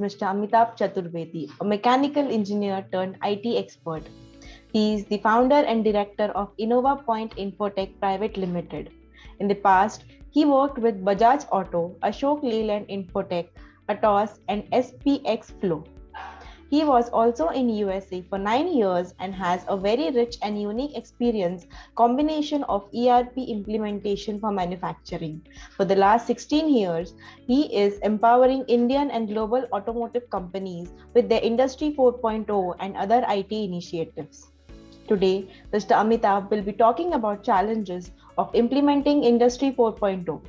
Mr. Amitabh Chaturvedi, a mechanical engineer turned IT expert. He is the founder and director of Innova Point Infotech Private Limited. In the past, he worked with Bajaj Auto, Ashok Leyland Infotech, Atos, and SPX Flow. He was also in USA for 9 years and has a very rich and unique experience combination of ERP implementation for manufacturing. For the last 16 years, he is empowering Indian and global automotive companies with their Industry 4.0 and other IT initiatives. Today, Mr. Amitabh will be talking about challenges of implementing Industry 4.0.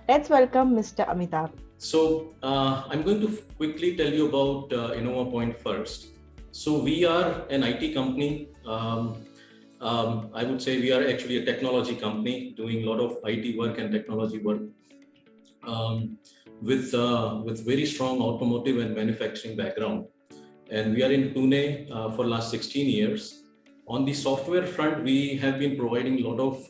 Let's welcome Mr. Amitabh. So I'm going to quickly tell you about Innova Point first. So we are an IT company. I would say we are actually a technology company doing a lot of IT work and technology work with very strong automotive and manufacturing background. And we are in Pune for last 16 years. On the software front, we have been providing a lot of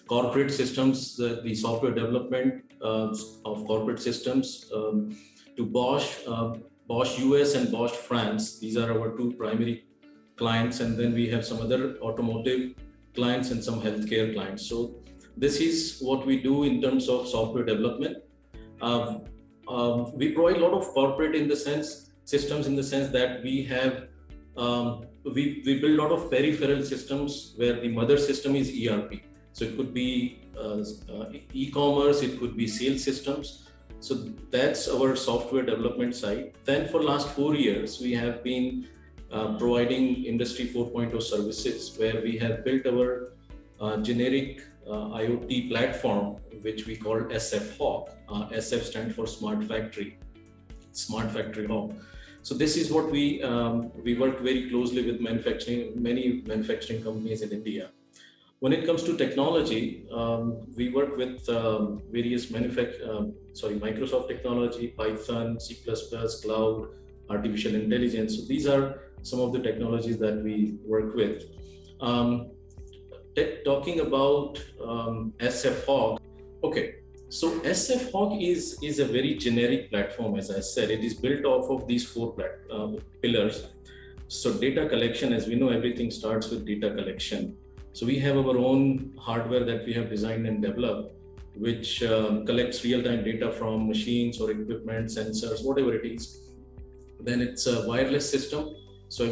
corporate systems, the software development of corporate systems to Bosch US and Bosch France. These are our two primary clients, and then we have some other automotive clients and some healthcare clients. So this is what we do in terms of software development. We provide a lot of corporate systems in the sense that we have we build a lot of peripheral systems where the mother system is ERP. So it could be e-commerce, it could be sales systems. So that's our software development side. Then for last 4 years, we have been providing Industry 4.0 services where we have built our generic IoT platform, which we call SF Hawk. SF stands for Smart Factory Hawk. So this is what we work very closely with many manufacturing companies in India. When it comes to technology, we work with various Microsoft technology, Python, C++, cloud, artificial intelligence. So these are some of the technologies that we work with. Talking about SF Hawk. Okay, so SF Hawk is a very generic platform. As I said, it is built off of these four pillars. So data collection, as we know, everything starts with data collection. So we have our own hardware that we have designed and developed, which collects real-time data from machines or equipment, sensors, whatever it is. Then it's a wireless system. So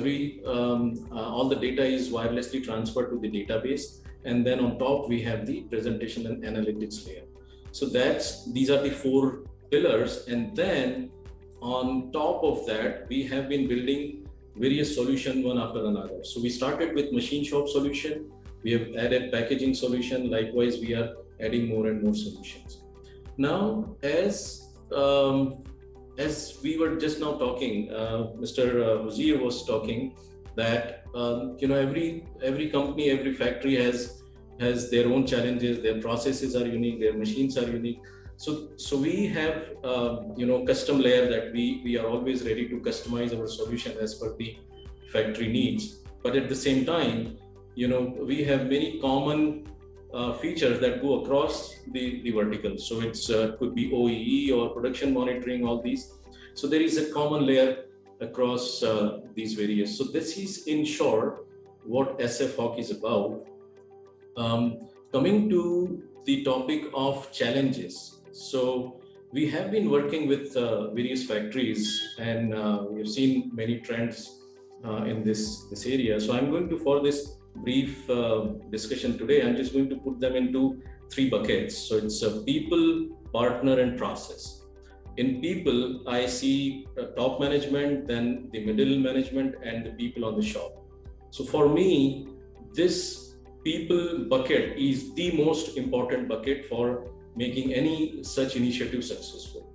all the data is wirelessly transferred to the database. And then on top, we have the presentation and analytics layer. So these are the four pillars. And then on top of that, we have been building various solutions one after another. So we started with machine shop solution. We have added packaging solution. Likewise, we are adding more and more solutions. Now, as we were just now talking, Mr. Huzair was talking that every company, every factory has their own challenges. Their processes are unique. Their machines are unique. So we have custom layer that we are always ready to customize our solution as per the factory needs. But at the same time, we have many common features that go across the vertical. So it could be OEE or production monitoring, all these. So there is a common layer across these various. So this is in short what SF Hawk is about. Coming to the topic of challenges. So we have been working with various factories, and we've seen many trends in this area. So I'm going to, for this brief discussion today, I'm just going to put them into 3 buckets. So it's people, partner, and process. In people, I see top management, then the middle management, and the people on the shop. So for me, this people bucket is the most important bucket for making any such initiative successful.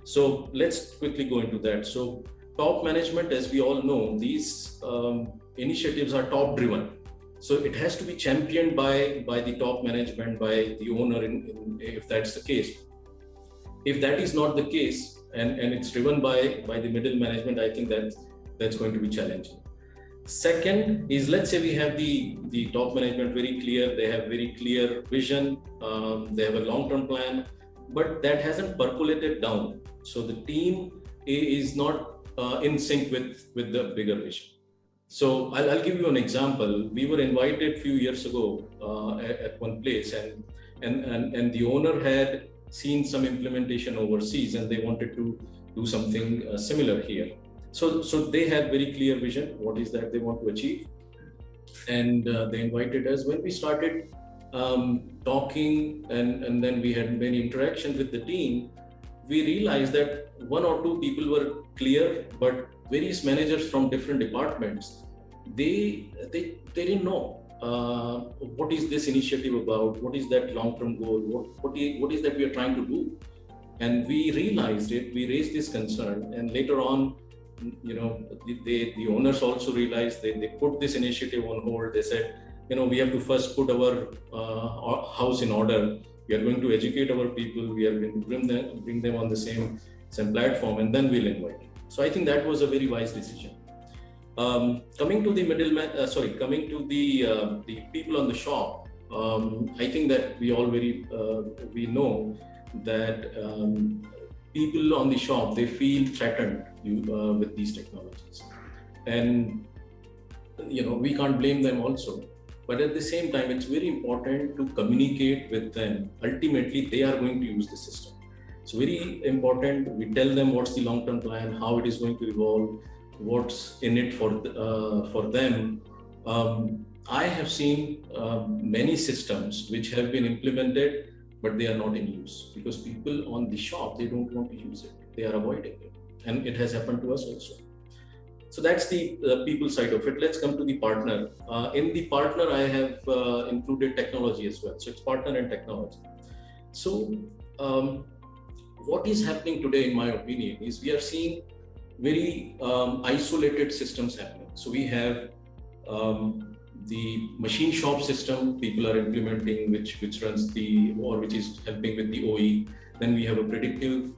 So let's quickly go into that. So top management, as we all know, these initiatives are top driven. So it has to be championed by the top management, by the owner, if that's the case. If that is not the case, and it's driven by the middle management, I think that's going to be challenging. Second is, let's say we have the top management very clear, they have very clear vision, they have a long-term plan, but that hasn't percolated down So the team is not in sync with the bigger vision. So I'll give you an example. We were invited a few years ago at one place, and the owner had seen some implementation overseas, and they wanted to do something similar here. So they had very clear vision. What is that they want to achieve? And they invited us. When we started talking, and then we had many interactions with the team, we realized that one or two people were clear, but various managers from different departments, they didn't know what is this initiative about, what is that long-term goal, what is that we are trying to do. And we realized it, we raised this concern, and later on, the owners also realized, they put this initiative on hold. They said, we have to first put our house in order. We are going to educate our people. We are going to bring them on the same platform, and then we'll invite. So I think that was a very wise decision. Coming to the middleman, coming to the people on the shop, I think that we all we know that people on the shop, they feel threatened with these technologies, and we can't blame them also. But at the same time, it's very important to communicate with them. Ultimately, they are going to use the system. So very important, we tell them what's the long-term plan, how it is going to evolve, what's in it for them. I have seen many systems which have been implemented, but they are not in use because people on the shop, they don't want to use it. They are avoiding it. And it has happened to us also. So that's the people side of it. Let's come to the partner. In the partner, I have included technology as well. So it's partner and technology. So what is happening today, in my opinion, is we are seeing very isolated systems happening. So we have the machine shop system people are implementing, which runs which is helping with the OE. Then we have a predictive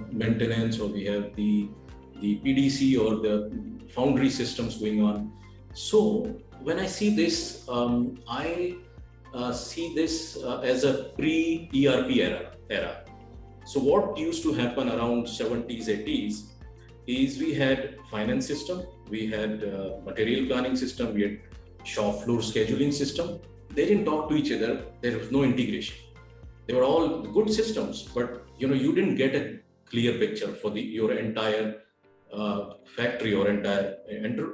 maintenance, or we have the PDC or the foundry systems going on. So when I see this, I see this as a pre-ERP era. So what used to happen around 70s, 80s is we had finance system, we had material planning system, we had shop floor scheduling system. They didn't talk to each other. There was no integration. They were all good systems, but you didn't get a clear picture for your entire factory or entire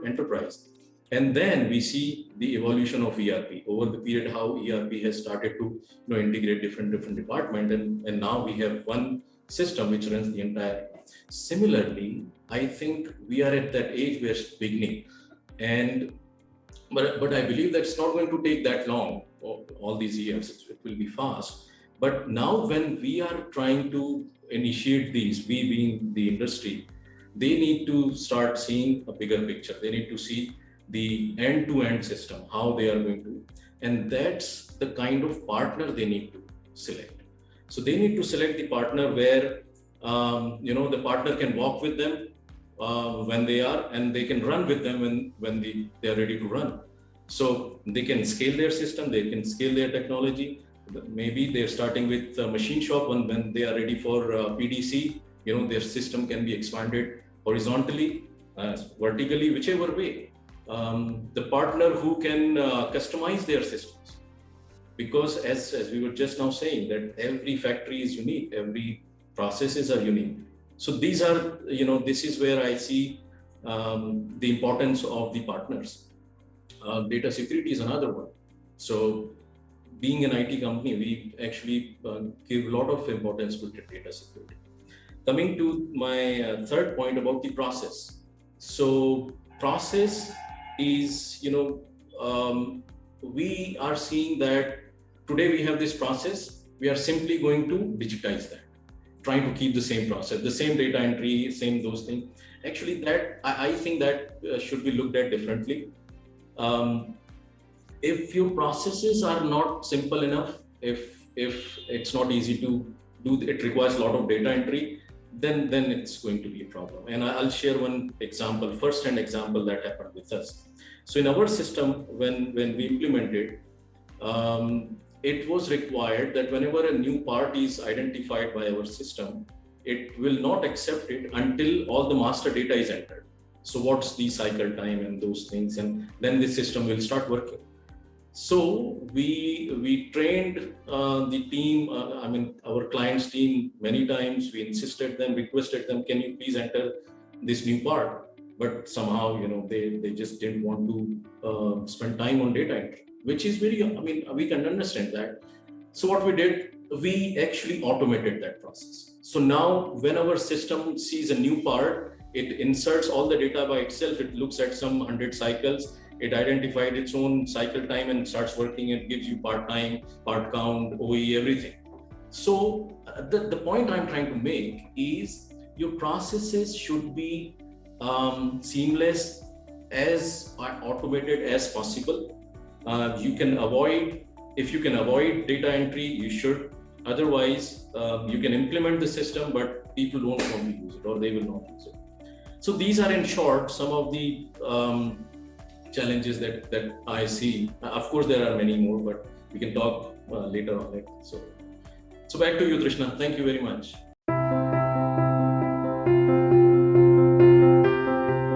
enterprise. And then we see the evolution of ERP over the period, how ERP has started to integrate different departments, and now we have one system which runs the entire. Similarly, I think we are at that age where it's beginning, but I believe that's not going to take that long, all these years. It will be fast. But now when we are trying to initiate these, we being the industry, they need to start seeing a bigger picture. They need to see the end-to-end system, how they are going to, and that's the kind of partner they need to select. So they need to select the partner where, the partner can walk with them when they are, and they can run with them when they are ready to run. So they can scale their system, they can scale their technology. Maybe they're starting with a machine shop, and when they are ready for PDC, their system can be expanded horizontally, vertically, whichever way. The partner who can customize their systems, because as we were just now saying, that every factory is unique, every processes are unique. So these are, this is where I see the importance of the partners. Data security is another one. So being an IT company, we actually give a lot of importance to data security. Coming to my third point about the process. So process is, we are seeing that today we have this process, we are simply going to digitize that, trying to keep the same process, the same data entry, same those things. Actually, that I think that should be looked at differently. If your processes are not simple enough, if it's not easy to do, it requires a lot of data entry, then it's going to be a problem. And I'll share one example, first-hand example that happened with us. So in our system, when we implemented, it was required that whenever a new part is identified by our system, it will not accept it until all the master data is entered. So what's the cycle time and those things, and then the system will start working. So we trained the team, our client's team many times. We insisted them, requested them, can you please enter this new part? But somehow, they just didn't want to spend time on data entry, which is very, we can understand that. So what we did, we actually automated that process. So now when our system sees a new part, it inserts all the data by itself. It looks at some 100 cycles. It identified its own cycle time and starts working. It gives you part time, part count, OE, everything. So the point I'm trying to make is your processes should be seamless, as automated as possible. If you can avoid data entry, you should. Otherwise, you can implement the system, but people don't want to use it, or they will not use it. So these are, in short, some of the challenges that I see. Of course, there are many more, but we can talk later on it. So back to you, Trishna. Thank you very much.